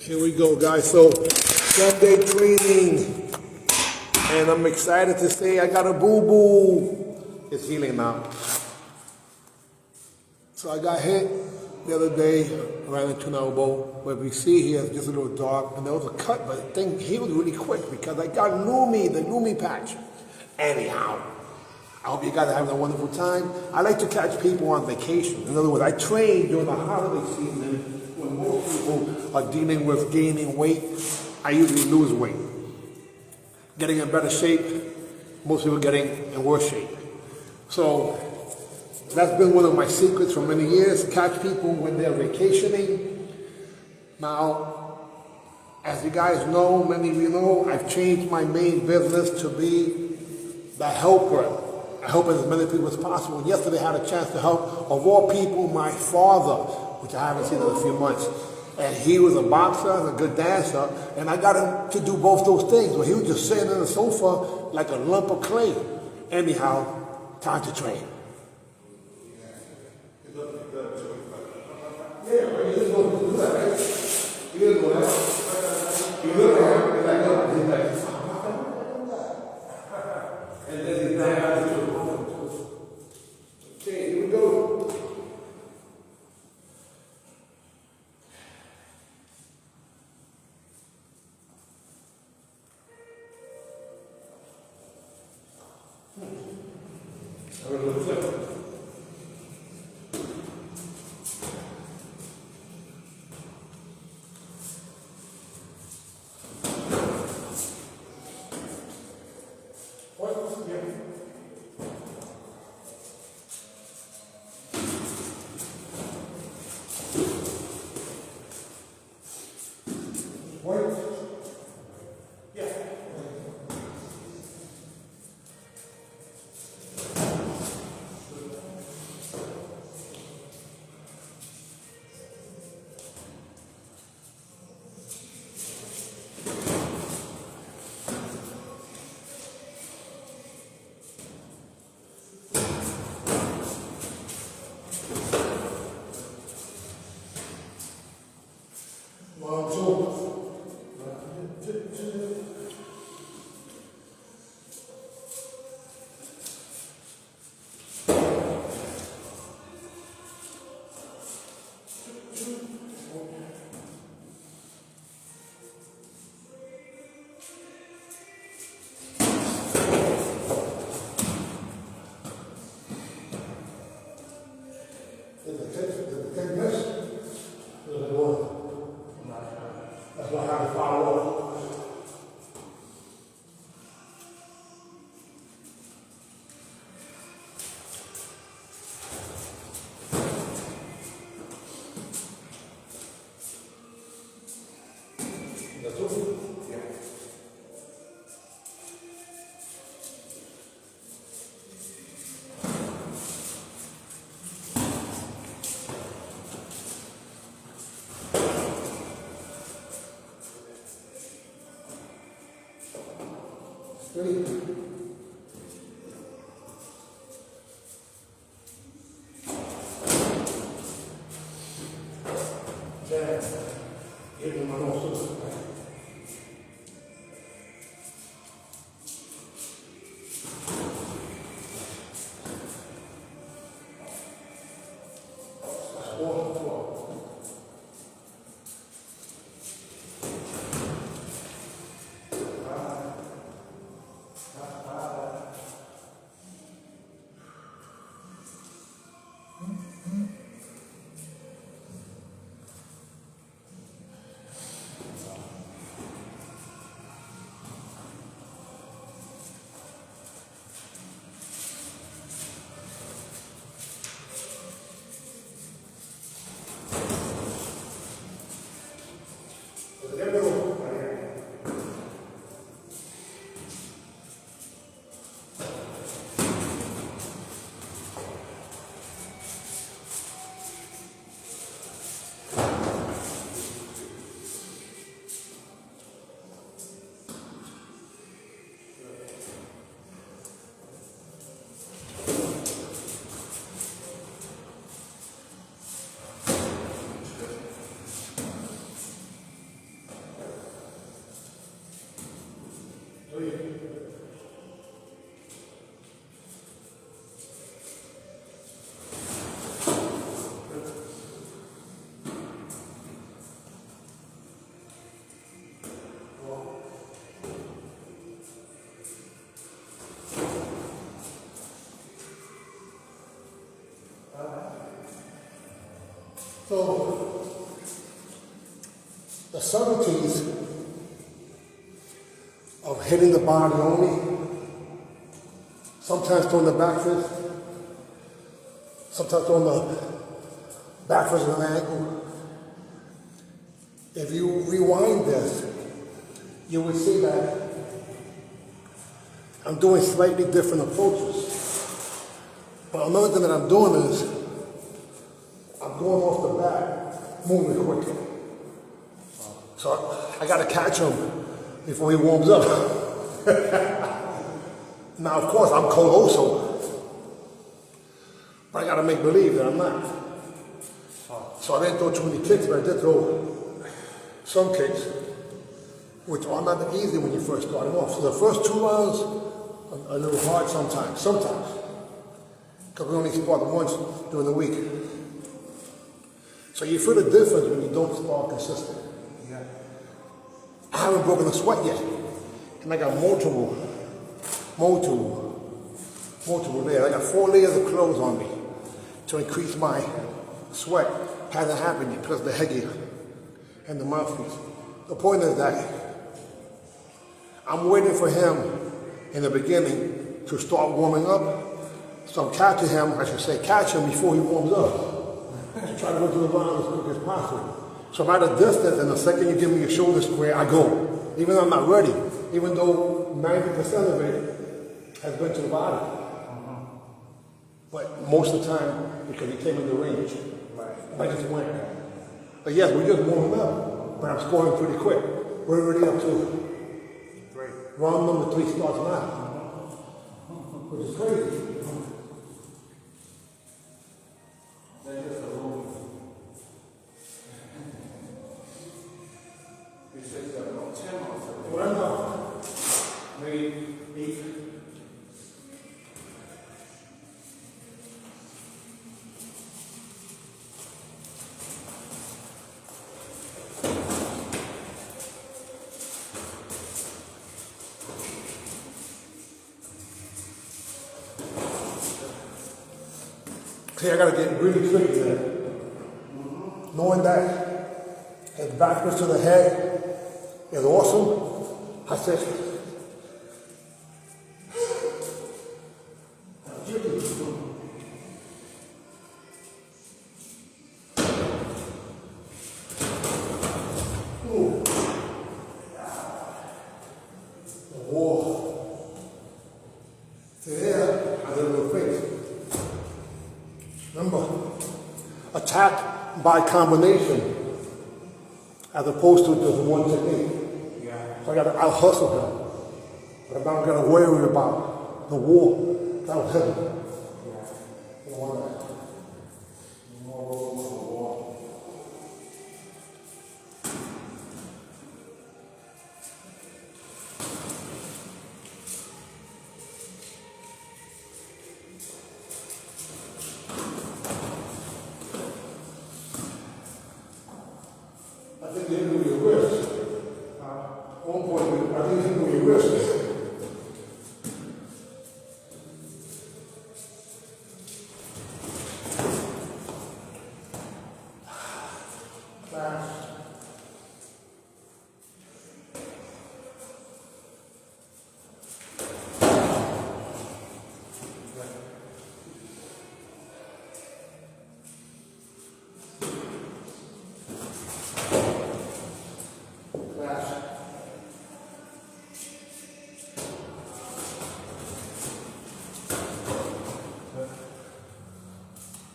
Here we go, guys. So, Sunday training. And I'm excited to say I got a boo-boo. It's healing now. So I got hit the other day, right into an elbow. Where we see here, it's just a little dark. And there was a cut, but the thing healed really quick because I got the Lumi patch. Anyhow, I hope you guys are having a wonderful time. I like to catch people on vacation. In other words, I train during the holiday season when most people are dealing with gaining weight. I usually lose weight. Getting in better shape, most people getting in worse shape. So that's been one of my secrets for many years, catch people when they're vacationing. Now, as you guys know, many of you know, I've changed my main business to be the helper. I help as many people as possible. And yesterday I had a chance to help, of all people, my father, which I haven't seen in a few months. And he was a boxer and a good dancer, and I got him to do both those things. Well, he was just sitting on the sofa like a lump of clay. Anyhow, time to train. Okay, here we go. That's what I have to follow up. That's all? Yeah. So, the subtleties of hitting the body only, sometimes throwing the back fist, sometimes throwing the back fist at an angle. If you rewind this, you would see that I'm doing slightly different approaches. But another thing that I'm doing is I'm going off the back, moving quick. So I got to catch him before he warms up. Now, of course, I'm cold also, but I got to make believe that I'm not. So I didn't throw too many kicks, but I did throw some kicks, which are not that easy when you first start off. So the first 2 rounds are a little hard sometimes, because we only spar once during the week. So you feel the difference when you don't spar consistent. Yeah. I haven't broken a sweat yet, and I got multiple layers. I got 4 layers of clothes on me to increase my sweat. Hasn't happened yet, plus the headgear and the mouthpiece. The point is that I'm waiting for him in the beginning to start warming up. So I'm catching him, I should say catch him before he warms up. To try to go through the round as quick as possible. So I'm at a distance, and the second you give me a shoulder square, I go. Even though I'm not ready, even though 90% of it has been to the body. But most of the time, because he came in the range, I just went. But yes, we're just warming up, but I'm scoring pretty quick. We're already up to round number 3 starts now, which is crazy. See, I gotta get really quick there. Knowing that his backwards to the head is awesome, I said, attack by combination as opposed to just one technique. Yeah. So I gotta out hustle him. But I'm not gonna worry about the war. That was heavy. Yeah. I think they do your wrist. One point, I think they do your wrist.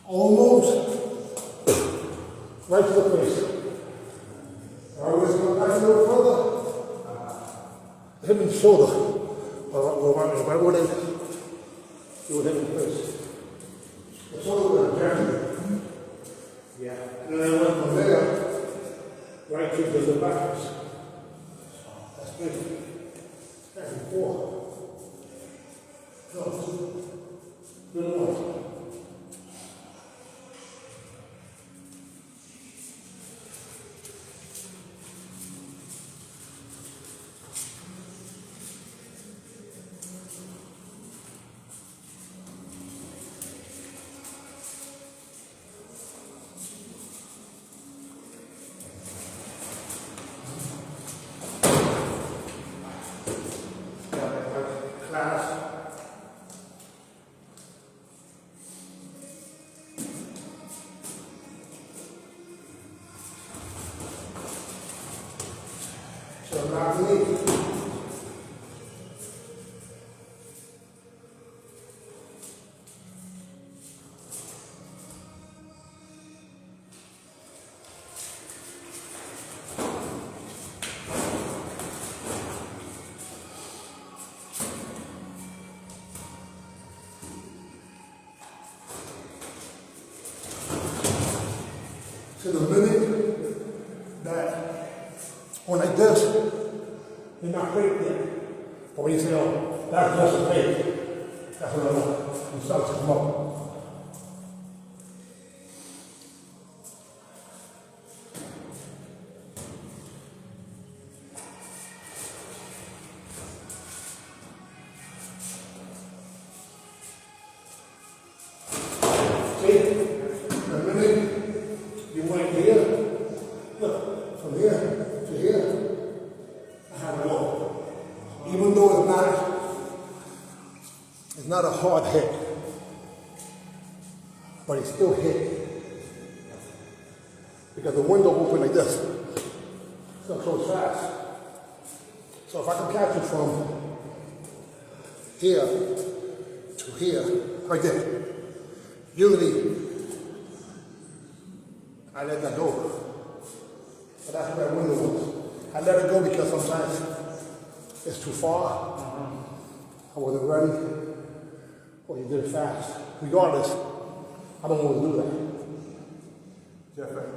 Almost right to the face. Always go back a little further. Hit him in the shoulder. Right where you would hit him in the face. The shoulder would jam. Yeah. And then I went from there right to the back. That's good. And 4. No. Good one. to the minute that when like this, you're not fake yet. But when you say, oh, that's just a fake, that's what I want. You start to come up. Even though it's not a hard hit, but it's still hit. Because the window opened like this. So it goes fast. So if I can catch it from here to here, right there, usually I let that go. So that's where that window was. I let it go because sometimes it's too far. I wasn't ready. Or you did it fast. Regardless, I don't always do that. Is that right?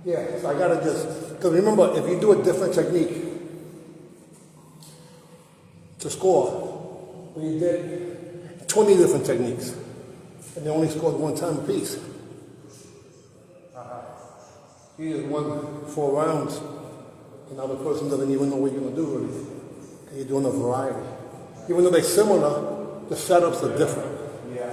Yeah, so I gotta just, because remember, if you do a different technique to score, we did 20 different techniques, and they only scored one time apiece. You just won 4 rounds, and now the person doesn't even know what you're gonna do really. And you're doing a variety. Even though they're similar, the setups are different. Yeah.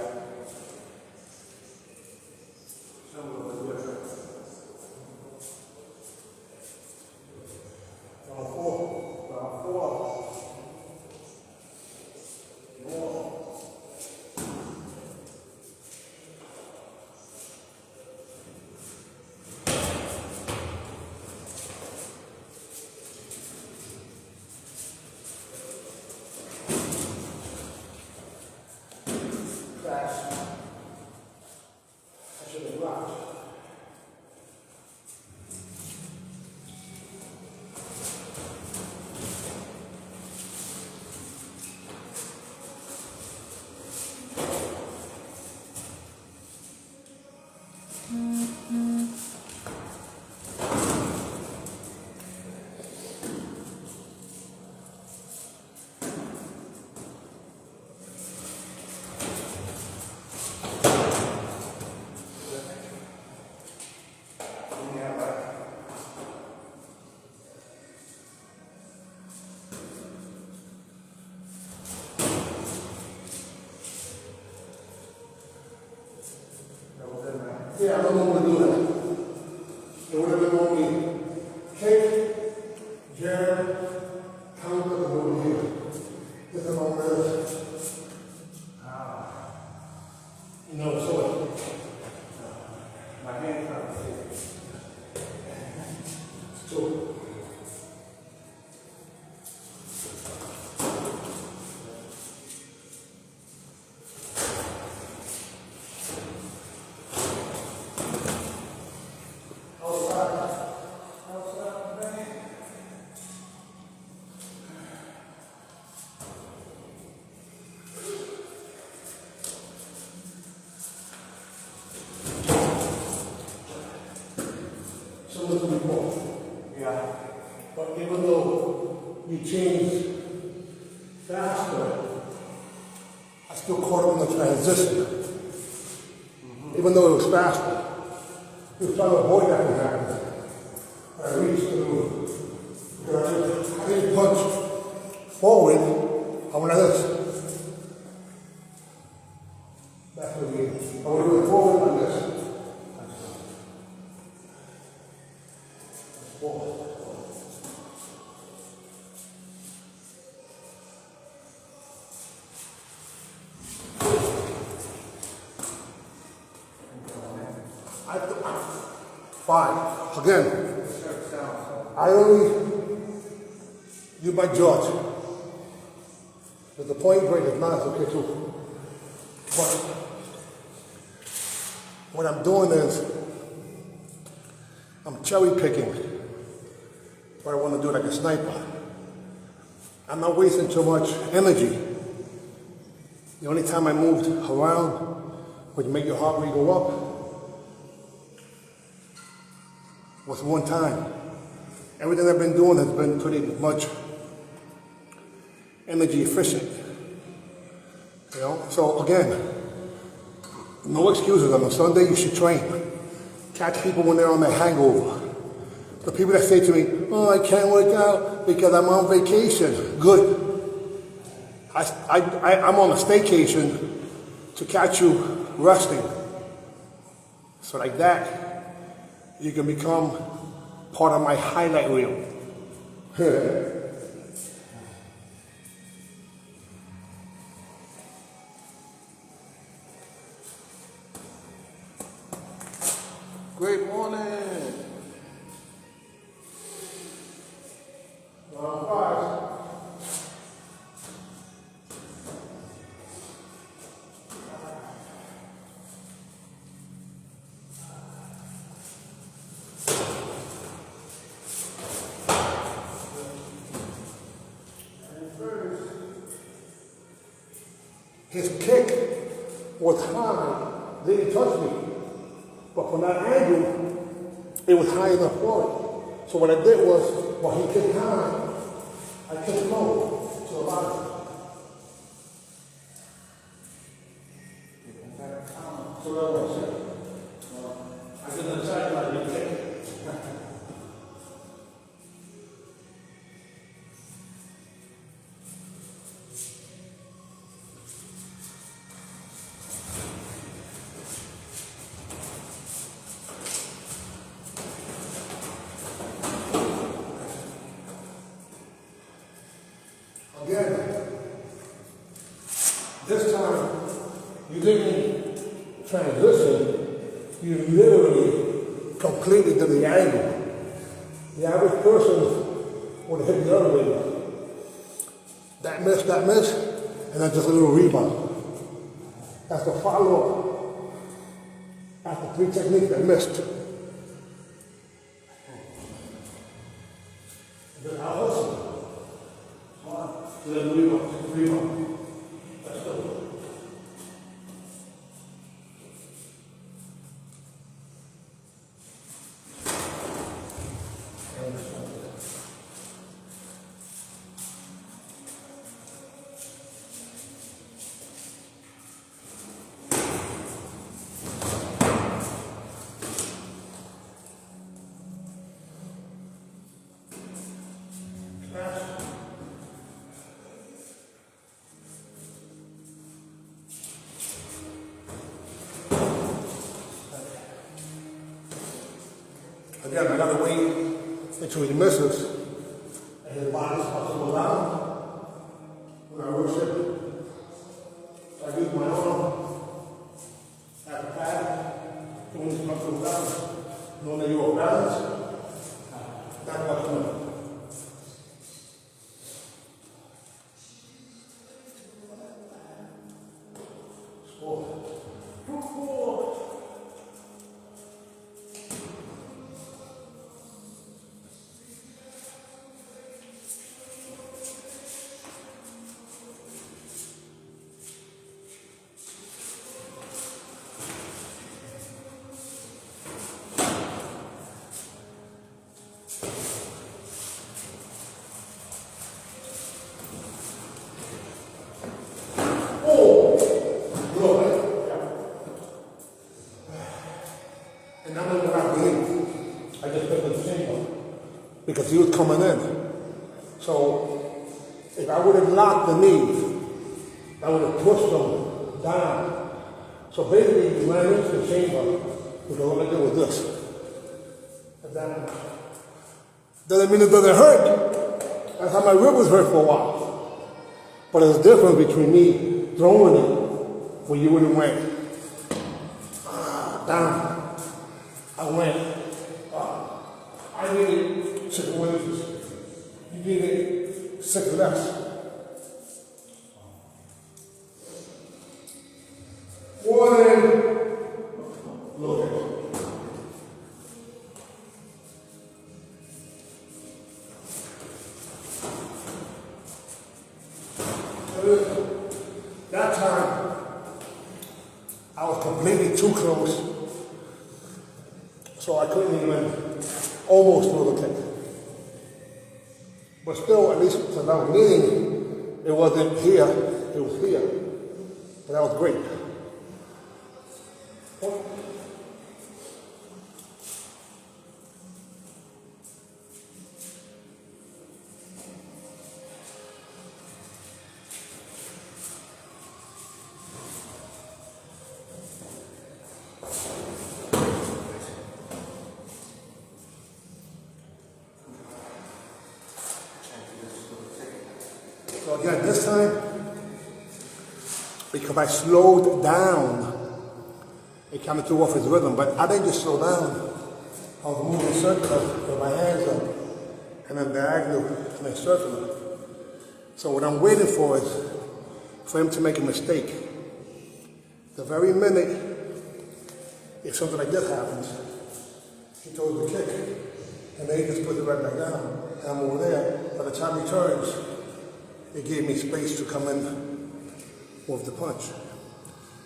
Yeah, I don't know what to do that. It would have been only kick, jab, counter, and over here. This is all this. You know, so my hand comes here. So, yeah. But even though you change faster, I still caught him in the transition. Even though it was faster, he was trying to avoid that from happening. I reached through. I didn't punch forward. I went like this. That's what it is. I went going forward like this. Five. Again, I only use my jaws. If the point break is not, it's okay too. But what I'm doing is I'm cherry picking what I want to do like a sniper. I'm not wasting too much energy. The only time I moved around would make your heart rate go up. was one time. Everything I've been doing has been pretty much energy efficient. You know, so again, no excuses. On a Sunday, you should train. Catch people when they're on their hangover. The people that say to me, oh, I can't work out because I'm on vacation. Good. I'm on a staycation to catch you resting. So like that, you can become part of my highlight reel. Great morning. His kick was high, didn't touch me. But from that angle, it was high enough for it. So what I did was, while he kicked high, I kicked low to the bottom. So that was it. I did the side like you kick. Again, this time you didn't transition, you literally completely did the angle. The average person would have hit the other way. That miss, and then just a little rebound. That's the follow-up after 3 techniques that missed. Then I hustle. Then rebound. Let's go. Again, I gotta wait until he misses and his body starts to go down when I worship. So I use my arm as a pad when he starts to go down. Knowing that you're off balance, that's what's going on. And I know what I believe. I just picked the chamber because he was coming in. So if I would have locked the knee, I would have pushed him down. So basically, he ran into the chamber because all I did was this. And that doesn't mean it doesn't hurt. That's how my rib was hurt for a while. But there's a difference between me throwing it where you would have went down. I went, I needed 6 wins. You needed 6 less. 1, look at it. That time, I was completely too close, so I couldn't even almost through the kick. But still, at least since I was kneeling, it wasn't here, it was here. But that was great. So again, this time, because I slowed down, it kind of threw off his rhythm, but I didn't just slow down. I was moving circular with my hands up, and then diagonal, and then circular. So what I'm waiting for is for him to make a mistake. The very minute, if something like this happens, he throws the kick, and then he just puts it right back down, and I'm over there. By the time he turns, it gave me space to come in with the punch.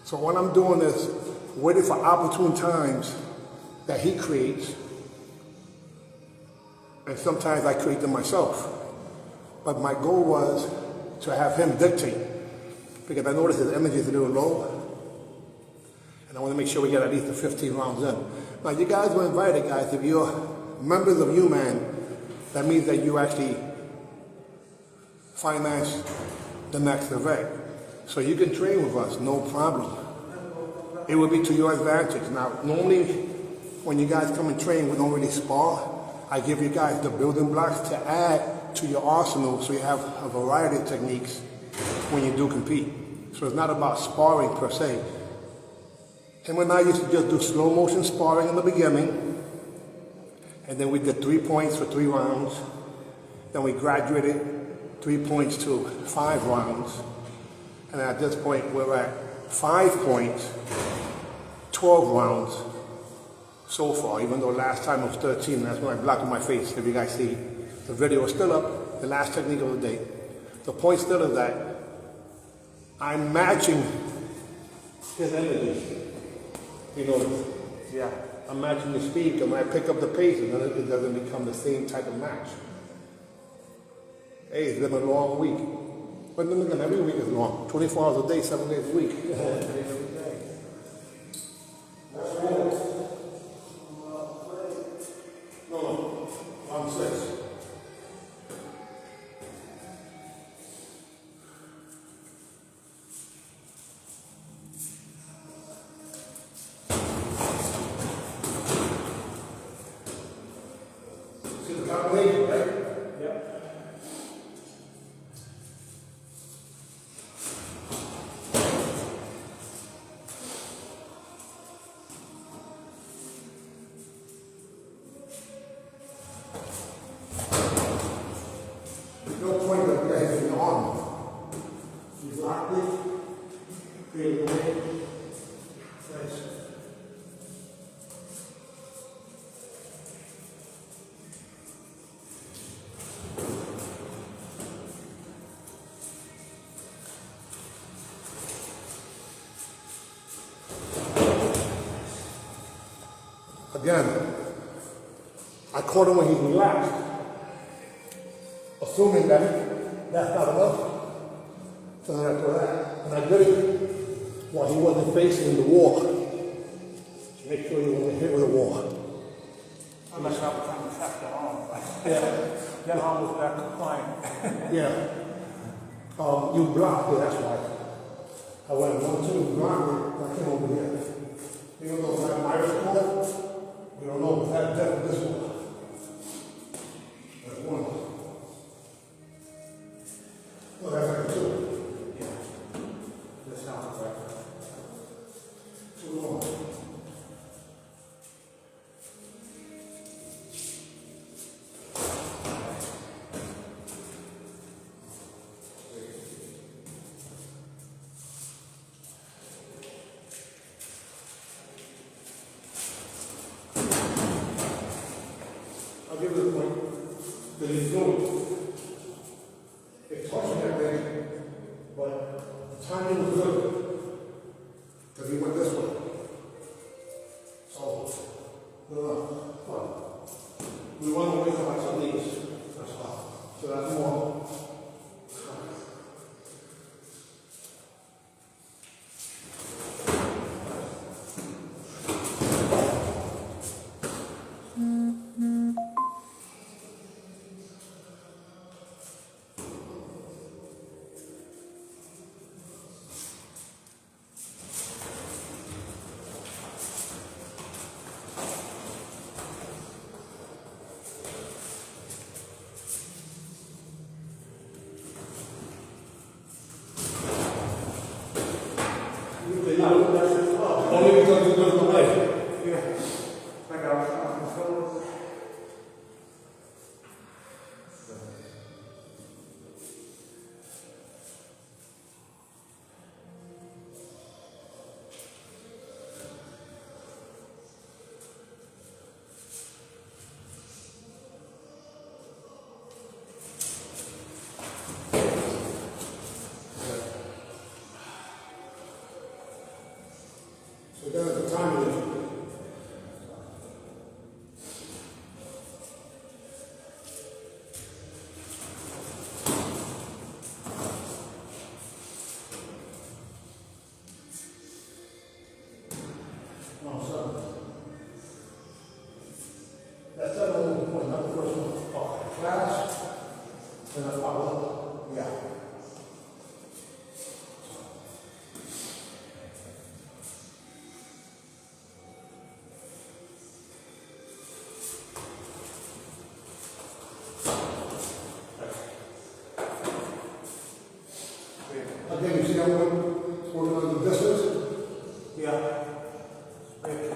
So what I'm doing is waiting for opportune times that he creates, and sometimes I create them myself. But my goal was to have him dictate, because I noticed his energy is a little low, and I want to make sure we get at least the 15 rounds in. Now you guys were invited, guys. If you're members of UMAN, that means that you actually finance the next event. So you can train with us, no problem. It will be to your advantage. Now, normally when you guys come and train, we don't really spar. I give you guys the building blocks to add to your arsenal so you have a variety of techniques when you do compete. So it's not about sparring per se. Him and I used to just do slow motion sparring in the beginning, and then we did 3 points for 3 rounds. Then we graduated 3 points to 5 rounds. And at this point, we're at 5 points, 12 rounds so far, even though last time it was 13. That's when I blocked my face, if you guys see. The video is still up, the last technique of the day. The point still is that I'm matching his energy. You know, yeah, I'm matching the speed, because when I pick up the pace, then it doesn't become the same type of match. Hey, it's been a long week. But then again, every week is long. 24 hours a day, 7 days a week. No, round 6. See the combination, right? Yep. No point that you guys in the arm. You lock it, feel the way. Nice. Again, I caught him when he's relaxed, assuming that that's not enough. So then after that, and I did it while he wasn't facing the wall. Make sure he wasn't hit with a wall. I'm not trying to tap the arm. Yeah. That arm was back compliant. Yeah. You blocked it, that's why. I went 1, 2, blocked it, I came over here. Even though it's not Irish call, we don't know if that depth this one. That's 1. Well, that's like 2. Yeah. That sounds right. 2 more. I'll give you the point that he's doing. It's touching that thing, but the timing was good. Because he went this way. So, good enough. We want to wake up at least. That's all. So that's more. Only because it's going away. Yeah. I got it. So then at the time it is. That's the only point, not the first one. Oh, class, and a follow. Yeah. Again, you see how we're working on the distance? Yeah. Yeah.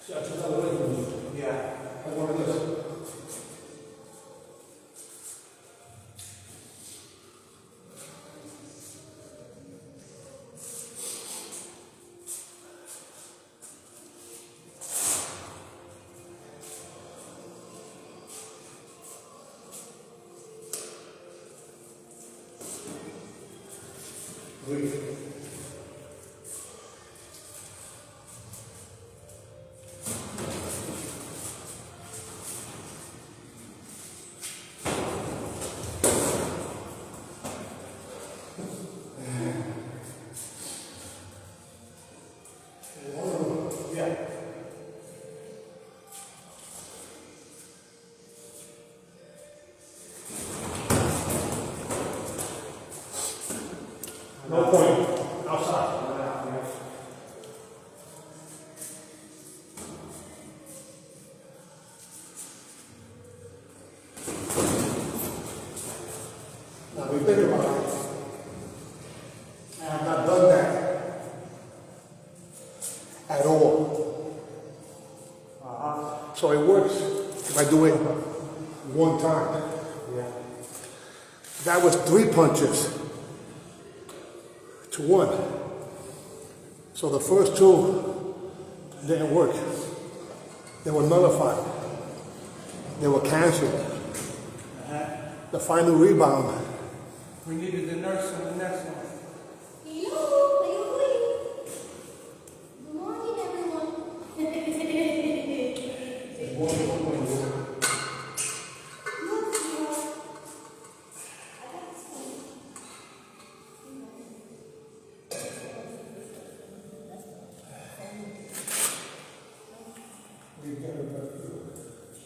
See, that's another way from you. Yeah. I want this. Breathe. Yeah. No point. Outside. Now we think about it. I have not done that at all. So it works if I do it one time. Yeah. That was 3 punches to 1. So the first 2 didn't work. They were nullified. They were canceled. The final rebound. We needed the nurse on the next one. Hello, good morning, everyone.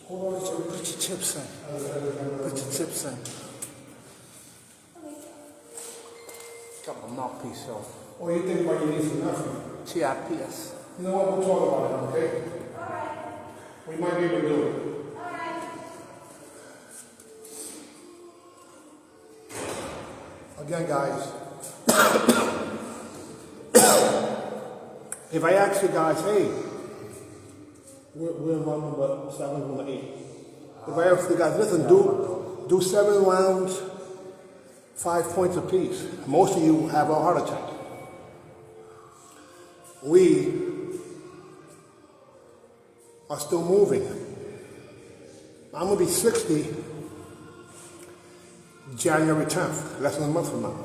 Hold on, put your chips in. Put your chips in. Got my mouthpiece on. Or you think what you need is nothing. TIPS. You know what? We'll talk about it, okay? We might be able to do it. Again, guys, if I ask you guys, hey, we're in round number 7, 1, 8. If I ask you guys, listen, do 7 rounds 5 points apiece. Most of you have a heart attack. We are still moving. I'm going to be 60 January 10th, less than a month from now.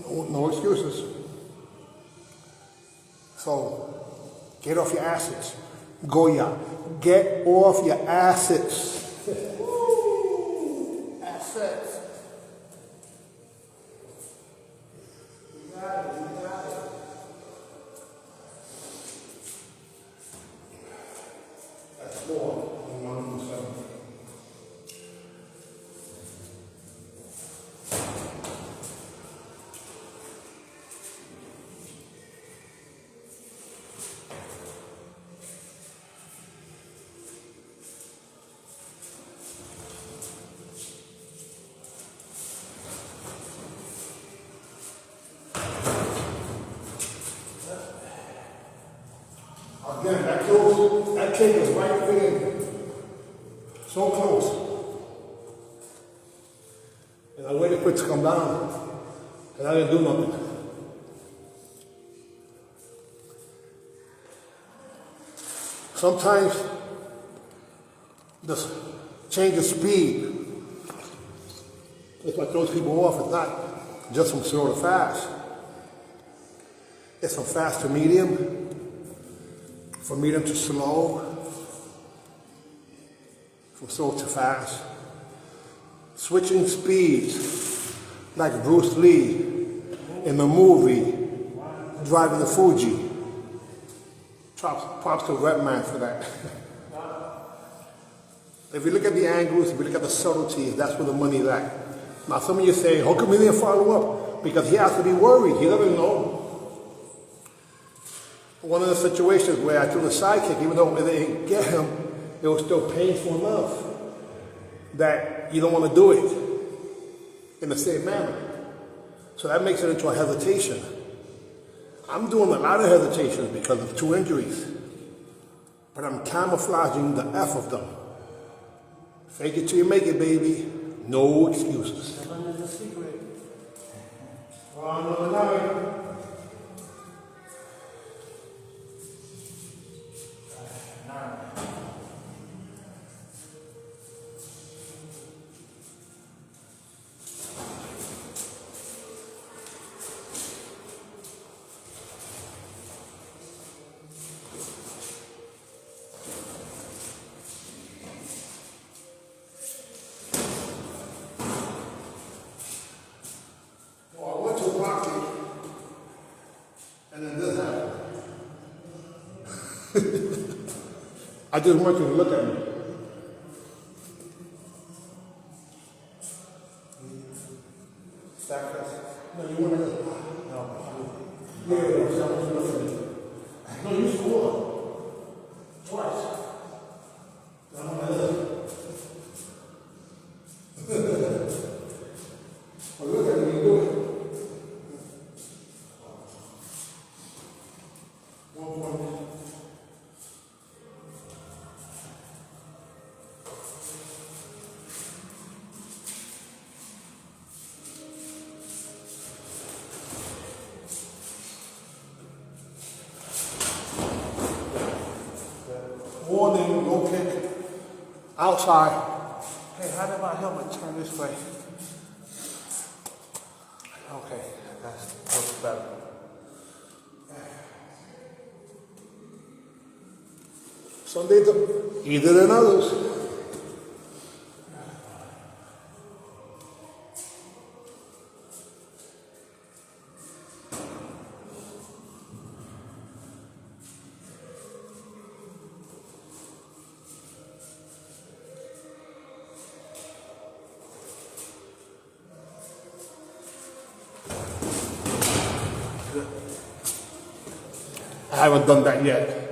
No excuses. So, get off your asses. Goya, get off your asses. Assets. You got it. That's more than 1%. Again, that cake is right there. So close. And I waited for it to come down. And I didn't do nothing. Sometimes this change of speed is what throws people off. It's not just from slow to fast. It's from fast to medium. From medium to slow, from slow to fast. Switching speeds, like Bruce Lee in the movie, Driving the Fuji. Props to Redman for that. If you look at the angles, if you look at the subtleties, that's where the money is at. Now some of you say, how come he didn't follow up? Because he has to be worried, he doesn't know. One of the situations where I threw the sidekick, even though it didn't get him, it was still painful enough that you don't want to do it in the same manner. So that makes it into a hesitation. I'm doing a lot of hesitations because of 2 injuries, but I'm camouflaging the F of them. Fake it till you make it, baby. No excuses. Heaven is a secret. Well, another night. And then this happened. I just want you to look at me. Stack us. No, you want to look. No. Yeah, I want you to look at me. No, you scored. Twice. I want to look. Well, look at me, you do it. 1 point. Warning, no kick. Outside. Hey, how did my helmet turn this way? Okay, that's better. Some days are easier than others. I haven't done that yet.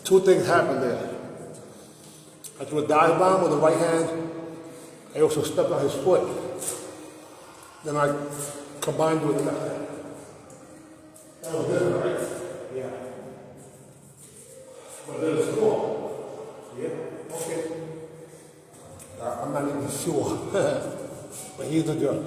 2 things happened there. I threw a dive bomb with the right hand. I also stepped on his foot. Then I combined with the left hand. That was good, right? Yeah. But then it's cool. Yeah, okay. I'm not even sure. But he's the judge.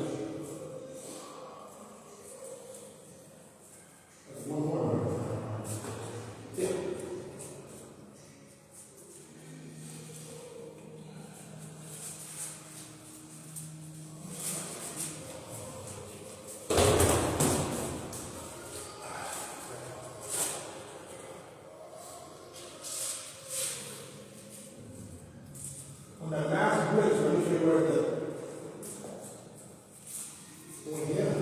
On that last bridge, let me show you where the one here.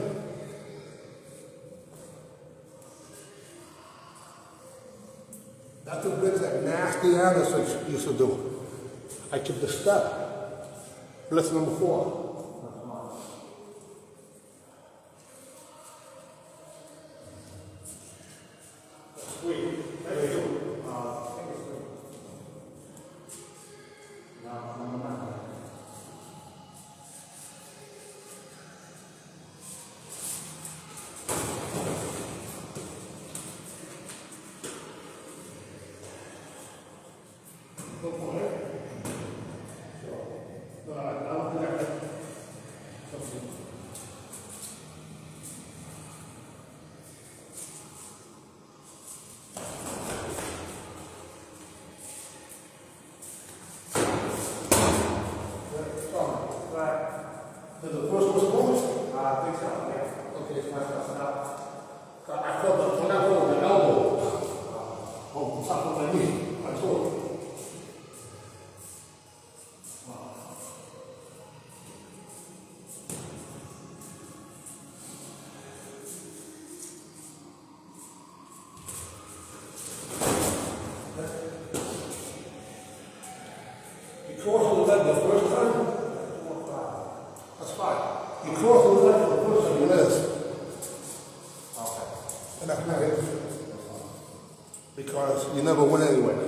That's the bridge that nasty Anderson used to do. I took the step. Lesson number 4. Did the first one move? I think so, yeah. Okay, so I felt the pineapple on the elbow. On top of my knee. I saw it. You crossed the leg the first time? That's fine. You cross the leg for the first time, you miss. Okay. And that's not it. Because you never went anywhere.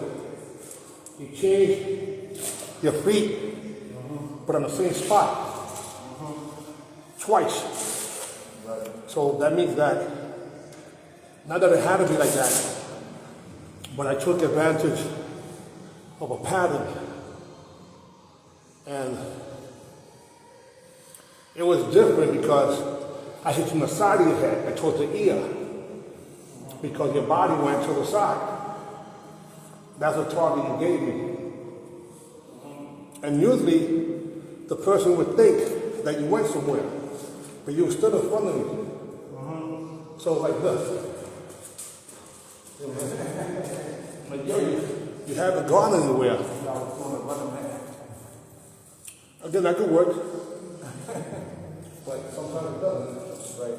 You change your feet, but on the same spot. Twice. Right. So that means that, not that it had to be like that, but I took advantage of a pattern. And it was different because I hit from the side of your head and towards the ear because your body went to the side. That's the target you gave me. And usually the person would think that you went somewhere, but you were still in front of me. So like this. Like, yo, you haven't gone anywhere. Again, that could work. But sometimes it doesn't. Right.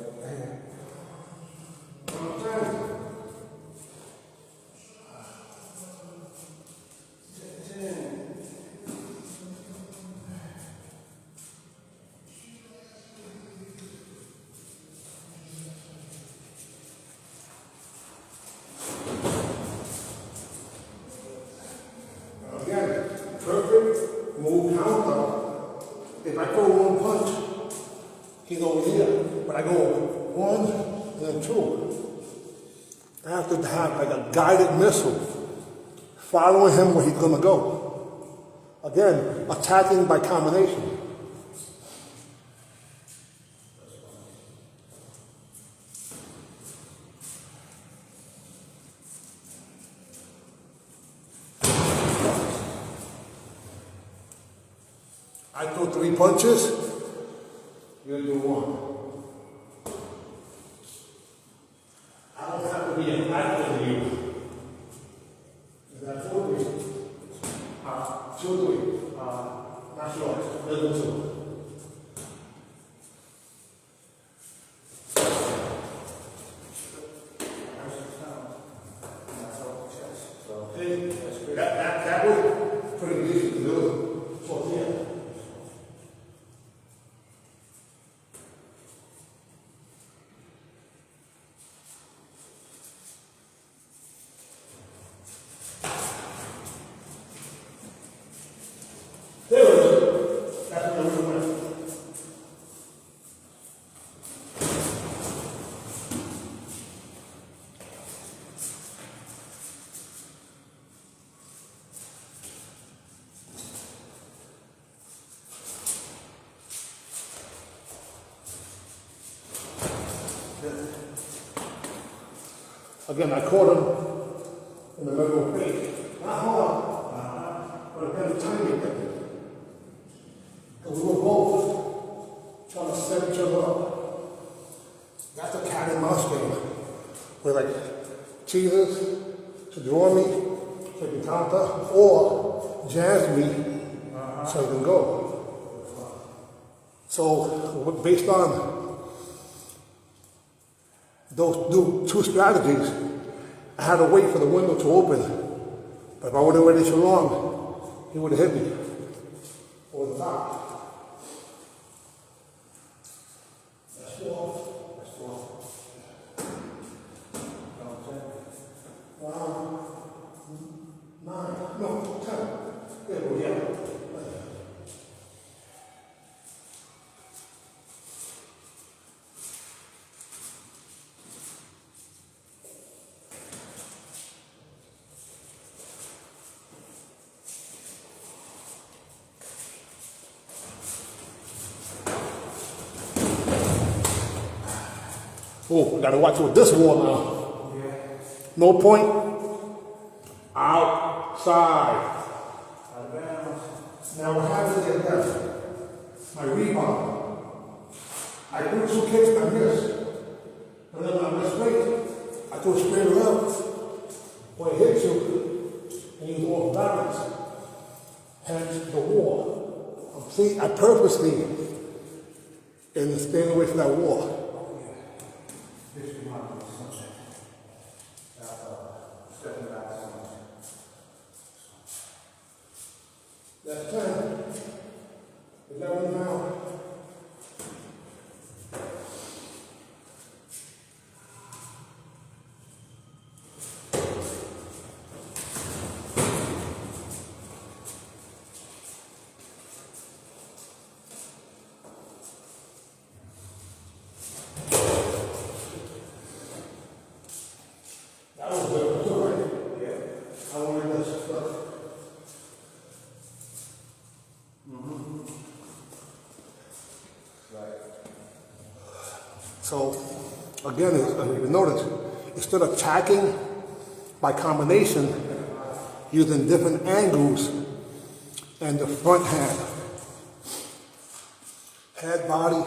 Again, perfect move counter. If I throw one punch, he's over here. But I go 1 and then 2. I have to have like a guided missile following him where he's going to go. Again, attacking by combination. I throw 3 punches, you do 1. I don't have to be an actor to you. Is that 4 3? 2 3. Not sure. Level 2. Okay. That was pretty easy to do. So yeah. There it is. That's what we went. Again, I caught him in the middle of the face. Not hard, but again, the timing thing. Because we were both trying to set each other up. That's a cat and mouse game. Where like teasers to draw me so he can counter, or jams me so you can go. So based on those two strategies, I had to wait for the window to open. But if I would have waited too long, he would have hit me over the top. That's 12. That's 12. 9. No, 10. There we go. Yeah. Oh, I gotta watch with this wall now. Yeah. No point. Outside. Now what happens is that my rebound. I threw 2 kicks and I missed. And then I missed weight. I threw straight up. When it hits you, and you go off balance. Hence the wall. See, I purposely and staying away from that wall. That's 10. 11 now. That was good, right? Yeah. I wanted this. So, again, as you notice, instead of attacking by combination, using different angles and the front hand, head, body,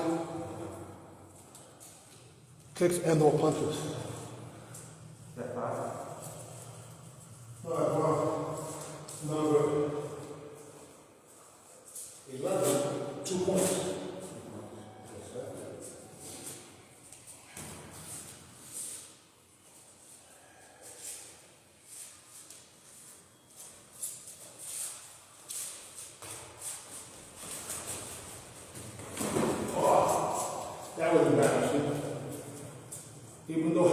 kicks and or punches. Number 11, 2 points. That was embarrassing. Even though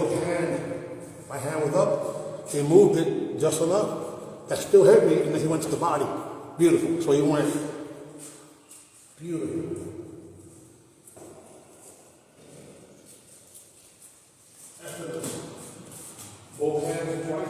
my hand was up, he moved it just enough. That still hit me, and then he went to the body. Beautiful. So he went. Beautiful. After both hands twice.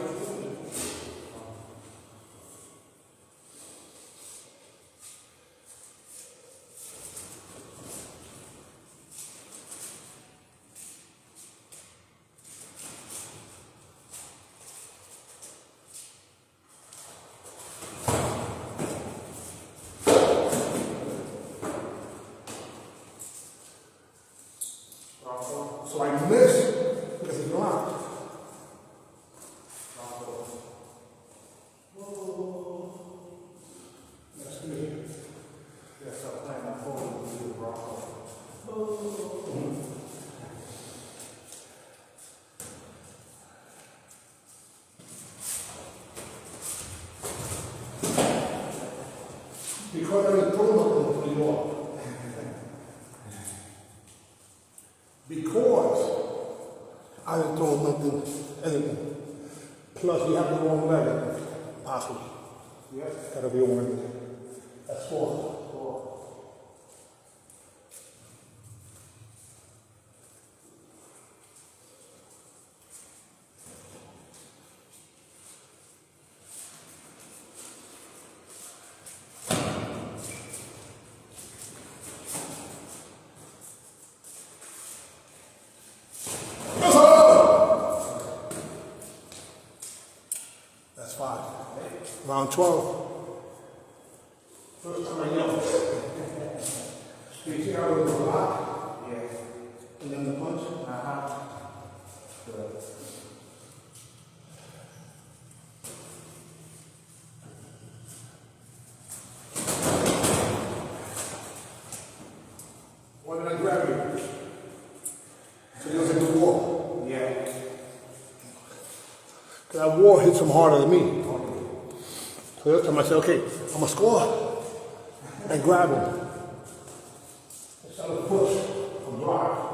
So I missed because it's blocked. That's good. Yes, I'm playing my phone with the Bronco. Because I didn't throw nothing for you all. Because I didn't throw nothing, anything. Plus, you have the wrong leg, possibly. Yes. Gotta be one. That's 4. That's 5. Round 12. First time I yelled. You see how it was a block? Yeah. And then the punch? Good. ball hits him harder than me. So this time I said, okay, I'm gonna score and grab him. Instead of push or drive.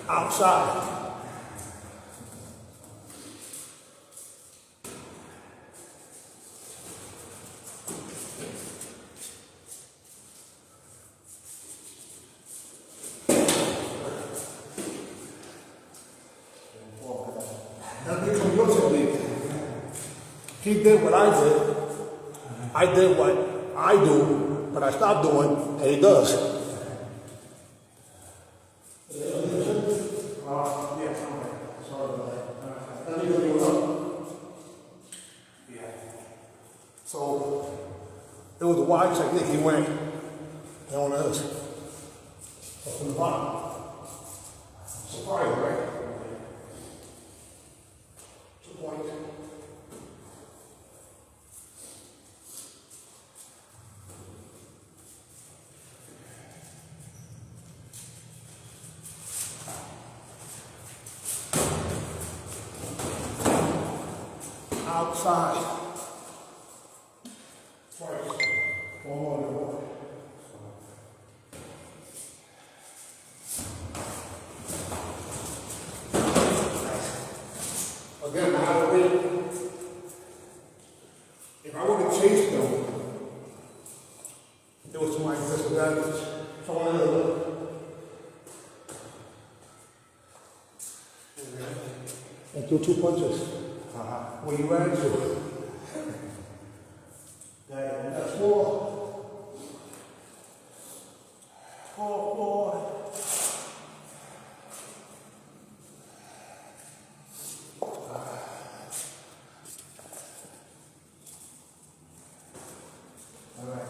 Outside. That becomes your technique. He did what I did. I did what I do, but I stopped doing, and he does. So it was a wide technique. He went on this. Up from the bottom. Surprised, right? 2 points. Outside. Twice. One more than one. Again, I had to wait. If I would have chased them, it was to my disadvantage. So I wanted to look. And threw 2 punches. Where you ran to. That's 4. 4. All right.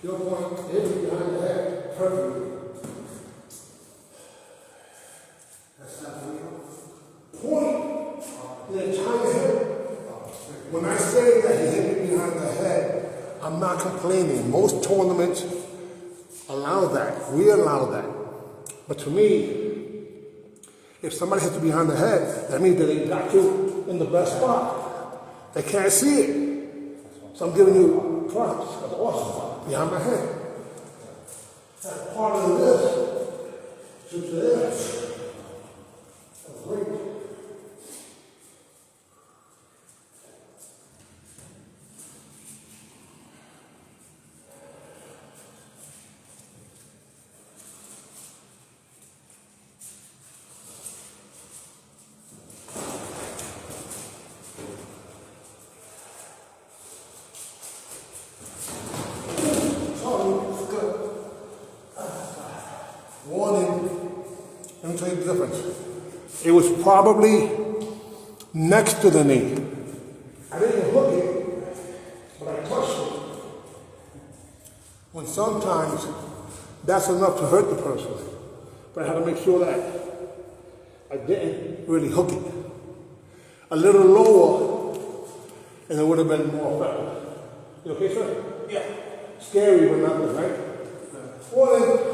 Your point, hit me behind the head perfectly. That's not real. Point the entire head. When I say that he hit me behind the head, I'm not complaining. Most tournaments allow that. We allow that. But to me, if somebody hits you behind the head, that means that they got you in the best spot. They can't see it. So I'm giving you props. That's awesome. Behind my head. That's part of this. To this. That's great. Warning, let me tell you the difference. It was probably next to the knee. I didn't hook it, but I touched it. When sometimes that's enough to hurt the person. But I had to make sure that I didn't really hook it. A little lower, and it would have been more effective. You okay, sir? Yeah. Scary, but not good, right? Warning.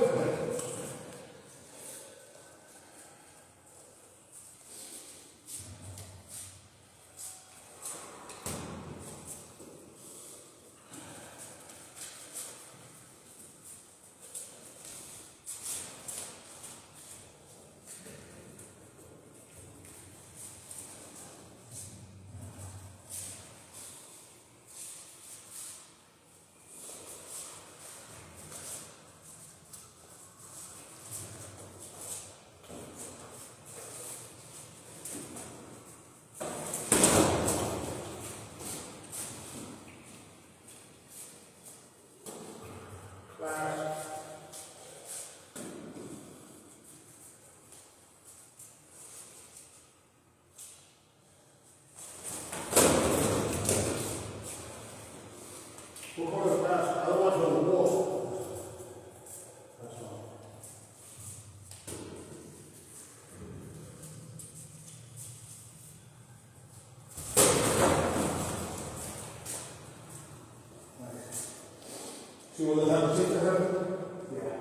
See what the hell is her? Yeah.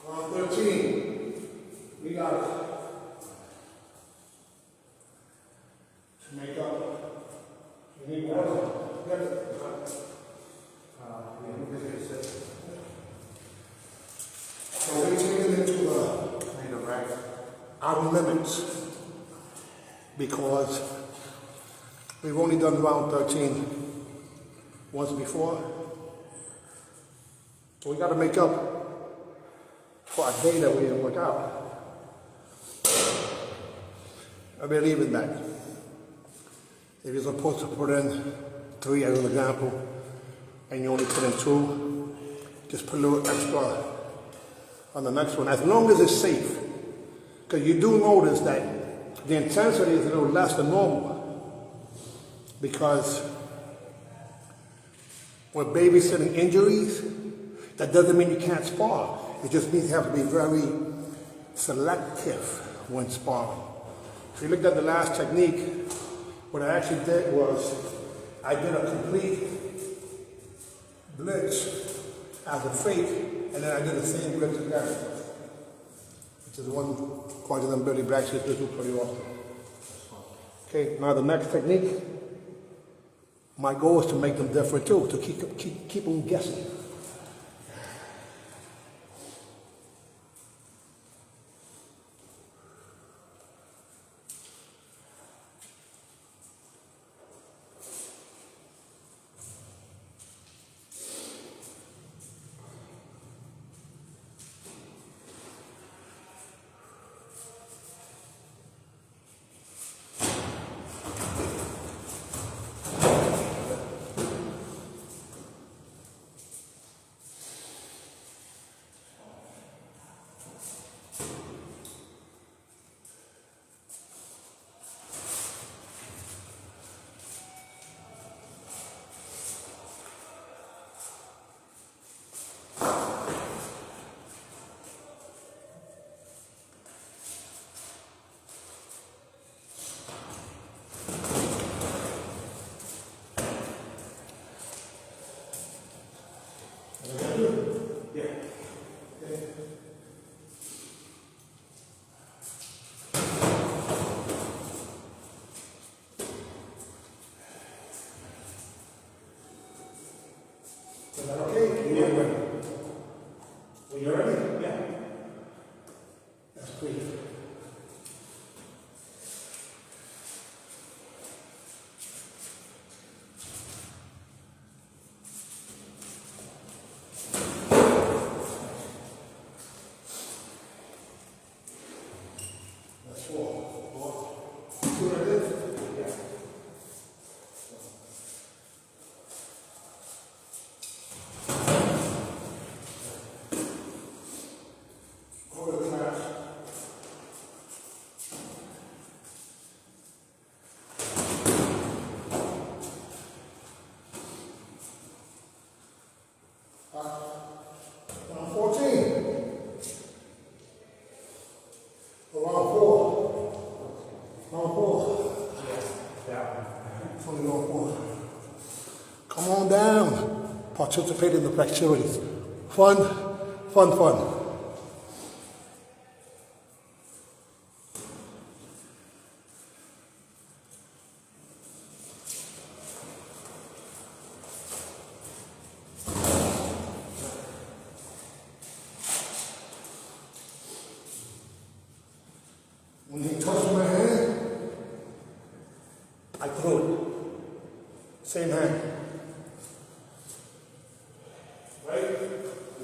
Round 13. We got it. To make up. You need water. Get it. So we're taking it to our limits because we've only done round 13 once before. So we got to make up for a day that we didn't work out. I believe in that. If you're supposed to put in 3 as an example, and you only put in 2, just put a little extra on the next one, as long as it's safe. Because you do notice that the intensity is a little less than normal. Because with babysitting injuries, that doesn't mean you can't spar. It just means you have to be very selective when sparring. If you looked at the last technique, what I actually did was I did a complete blitz as a fake, and then I did the same blitz again, which is one part of them Billy Black used to do pretty often. Okay, now the next technique, my goal is to make them different too, to keep them guessing. Is that okay? Yeah. Well, you ready? Yeah. That's great. That's 4. See what I did? Yeah. Round 14. Round 4. Round 4. Yeah. It's only round 4. Come on down. Participate in the activities. Fun, fun, fun. When he touched my hand, I threw it. Same hand. Right?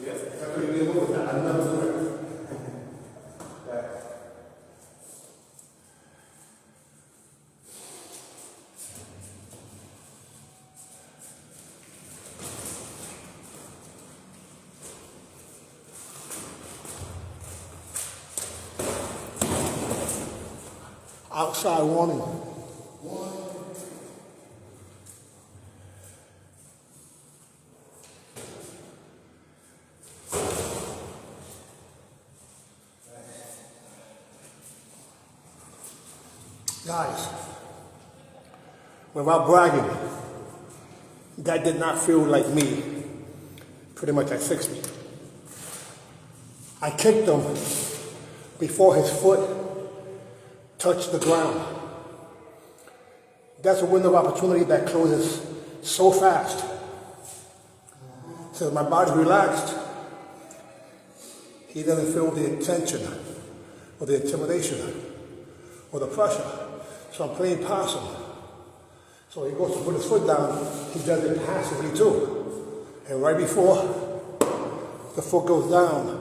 Yes. After you get over that, I never do it. Outside warning. Guys, without bragging, That did not feel like me, pretty much at 60. I kicked him before his foot touched the ground. That's a window of opportunity that closes so fast. So my body's relaxed. He doesn't feel the tension or the intimidation or the pressure. So I'm playing possum. So he goes to put his foot down, he does it passively too. And right before the foot goes down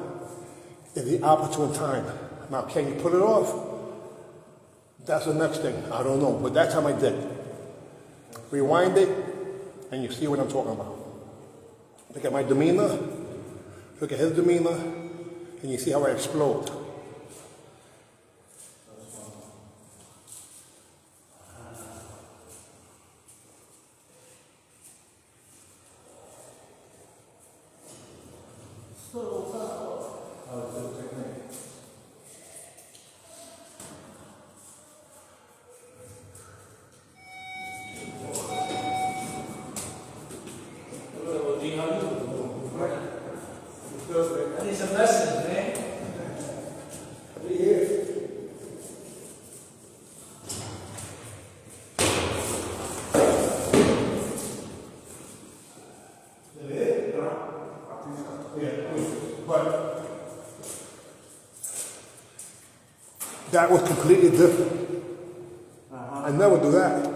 is the opportune time. Now, can you pull it off? That's the next thing. I don't know, but that time I did. Rewind it, and you see what I'm talking about. Look at my demeanor, look at his demeanor, and you see how I explode. I need some lessons, man. But that was completely different. I never do that.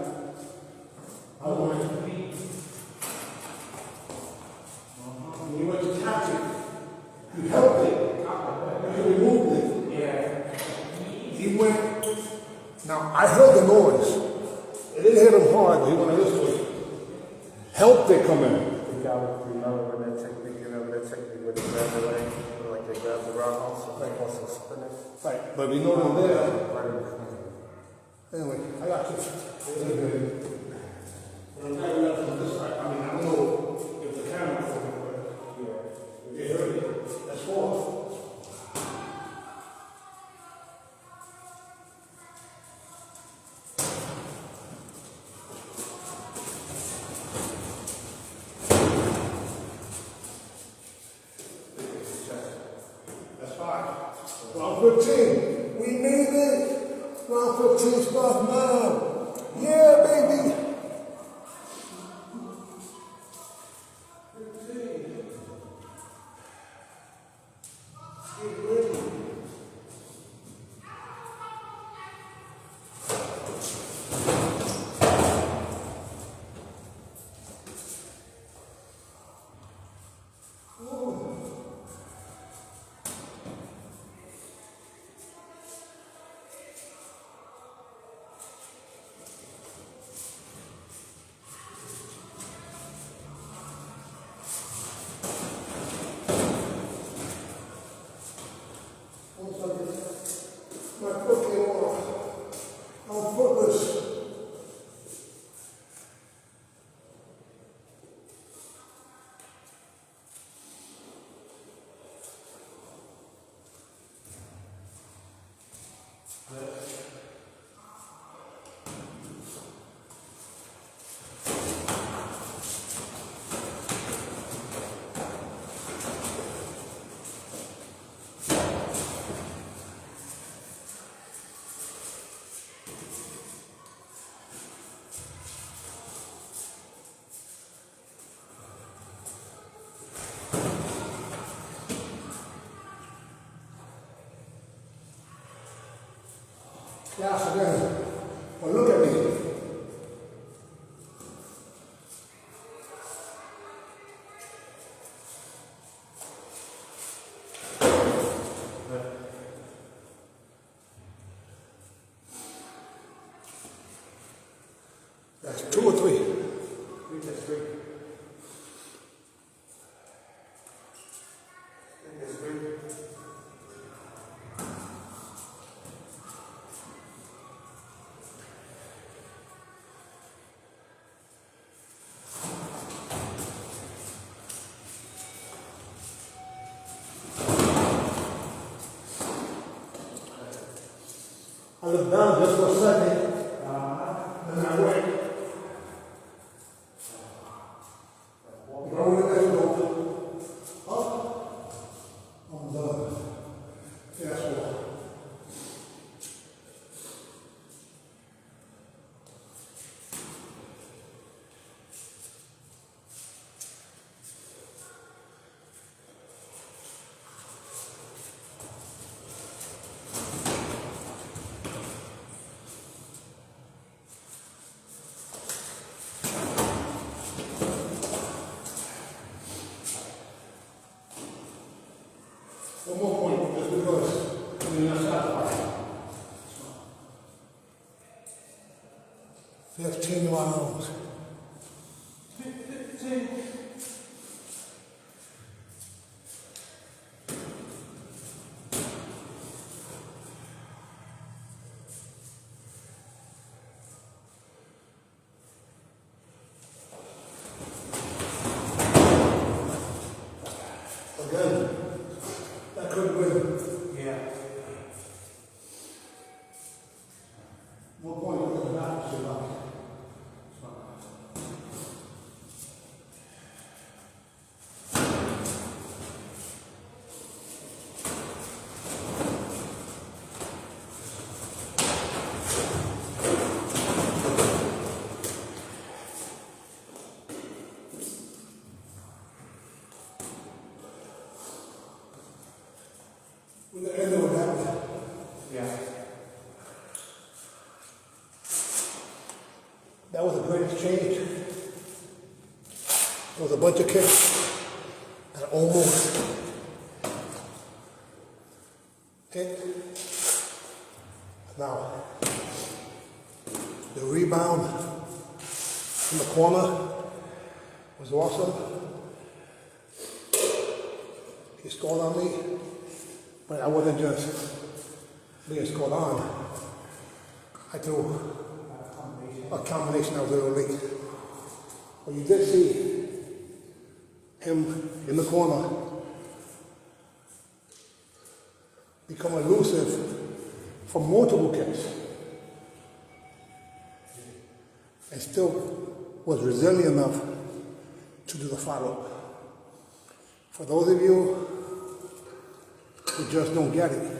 I went. When you went to catch it, you held it. You removed it. Yeah. He went. Now I heard the noise. It didn't hit him hard, but he went this way. Helped it come in. Remember that technique, where they grab the leg, like they grab the roundhouse, so they also spin it. Right, but we know them there. Anyway, I got you. When I'm driving up from this side, I mean, I don't know if the camera for me, but you heard it. That's four. That's five. Round 15. We made it. Round 15 stuff now. Yeah, baby. 15. Get ready. My foot came off. I'm footless. Yes, again. Well, look at me. That's 2 or 3. That's 3. That's 3. I looked down just for a second, and I went. That's all. One more point, just because, I mean, that's not fine. 15 rounds. Again, that could win. Yeah. One point, look at that, so much. With the end of that, Yeah. that was a great exchange. There was a bunch of kicks that almost hit. Now, the rebound from the corner was awesome. He scored on me, but I wasn't just being scored on. I threw a combination that was a little late. But you did see him in the corner become elusive for multiple kicks and still was resilient enough to do the follow-up. For those of you who just don't get it,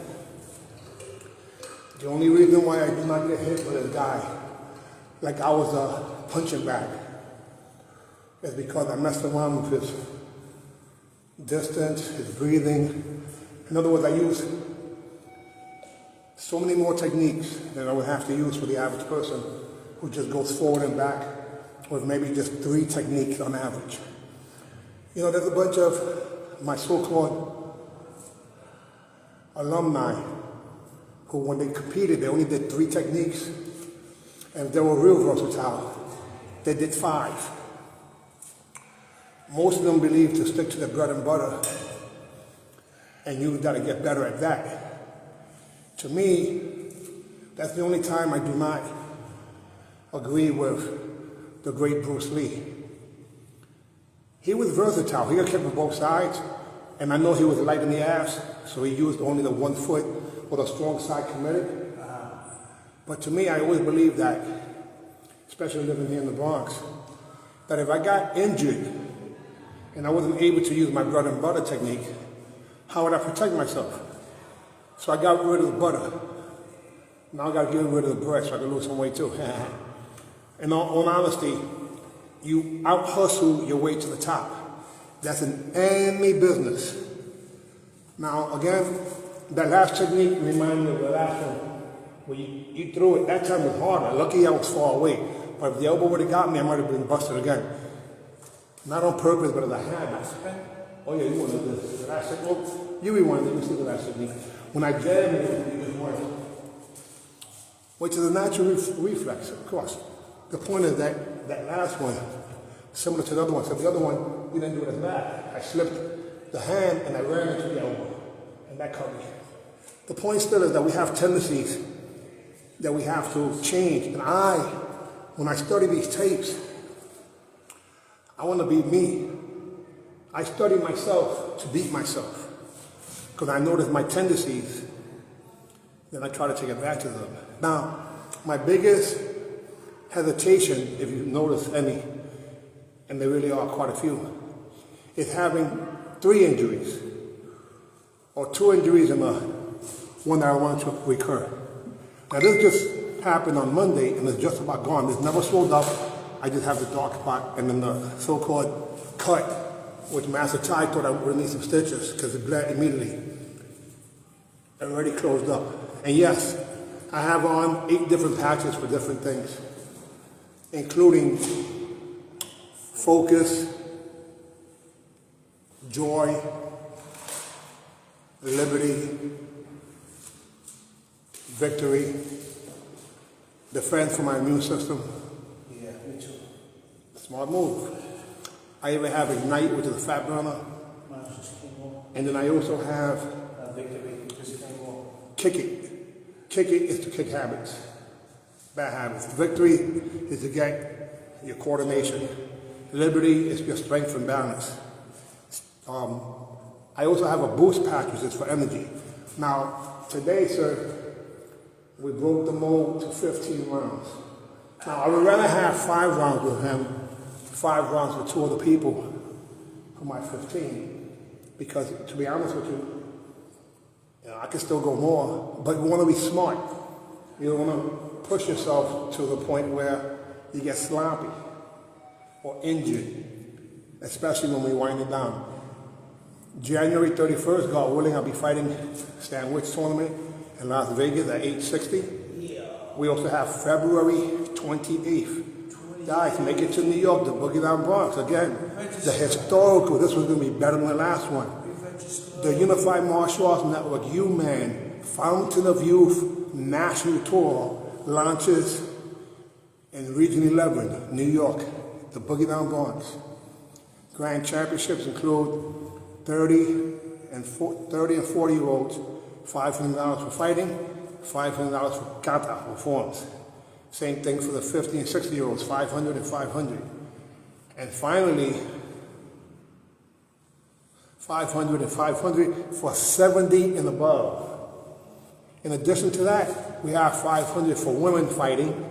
the only reason why I do not get hit with a guy like I was a punching bag is because I messed around with his distance, his breathing. In other words, I use so many more techniques than I would have to use for the average person who just goes forward and back with maybe just 3 techniques on average. You know, there's a bunch of my so-called alumni who, when they competed, they only did 3 techniques, and they were real versatile. They did 5. Most of them believe to stick to the bread and butter, and you got to get better at that. To me, that's the only time I do not agree with the great Bruce Lee. He was versatile. He got kicked with both sides, and I know he was light in the ass, so he used only the one foot with a strong side committed. But to me, I always believed that, especially living here in the Bronx, that if I got injured and I wasn't able to use my bread and butter technique, how would I protect myself? So I got rid of the butter. Now I got to get rid of the bread so I can lose some weight too. In all honesty, you out-hustle your way to the top. That's in any business. Now, again, that last technique reminded me of the last one, where you threw it. That time was harder. Lucky I was far away. But if the elbow would have got me, I might have been busted again. Not on purpose, but as I had. Oh yeah, you wanted this. The last technique. Well, you rewind it. You see the last technique. When I jammed it, it just worked. Which is a natural reflex, of course. The point is that that last one, similar to the other one. So the other one, we didn't do it as bad. I slipped the hand and I ran into the elbow. And that cut me. The point still is that we have tendencies that we have to change. And when I study these tapes, I want to be me. I study myself to beat myself. Because I notice my tendencies, then I try to take advantage of them. Now, my biggest hesitation, if you notice any, and there really are quite a few, is having 3 injuries, or 2 injuries in a one that I want to recur. Now this just happened on Monday and it's just about gone. It's never swelled up. I just have the dark spot and then the so-called cut, which Master Ty thought I would need some stitches because it bled immediately. It already closed up. And yes, I have on 8 different patches for different things, including focus, joy, liberty, victory, defense for my immune system. Yeah, me too. Smart move. I even have Ignite, which is a fat burner. Mine just came on. And then I also have Victory just came on. Kick It. Kick It is to kick habits, bad habits. Victory is to get your coordination. Liberty is your strength and balance. I also have a boost patch, which is for energy. Now, today, sir, we broke the mold to 15 rounds. Now, I would rather have 5 rounds with him, 5 rounds with 2 other people for my 15. Because, to be honest with you, I can still go more, but you want to be smart. You don't want to push yourself to the point where you get sloppy or injured, especially when we wind it down. January 31st, God willing, I'll be fighting Stan Witt's tournament in Las Vegas at age 60. We also have February 28th. Guys, make it to New York, the Boogie Down Bronx. Again, the historical, this was going to be better than the last one. The Unified Martial Arts Network, UMAN, Fountain of Youth National Tour launches in Region 11, New York, the Boogie Down Bronx. Grand championships include 30 and 40-year-olds, $500 for fighting, $500 for kata, or forms. Same thing for the 50 and 60-year-olds, $500 and $500. And finally, $500 and $500 for 70 and above. In addition to that, we have $500 for women fighting,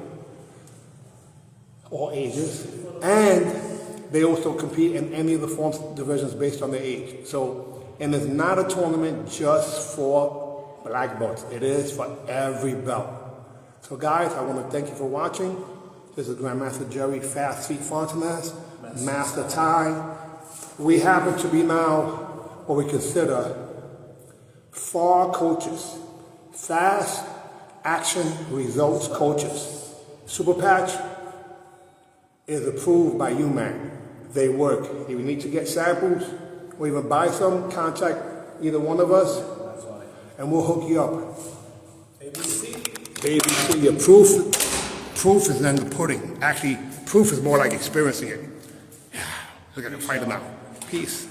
all ages, and they also compete in any of the forms divisions based on their age. So, and it's not a tournament just for black belts. It is for every belt. So guys, I want to thank you for watching. This is Grandmaster Jerry Fast Feet Fontanez, Master Ty. We happen to be now what we consider FAR coaches, Fast Action Results Coaches. Super Patch is approved by UMAN. They work. If you need to get samples or even buy some, contact either one of us and we'll hook you up. ABC. ABC, your proof is in the pudding. Actually, proof is more like experiencing it. Look at the fighter now. Peace.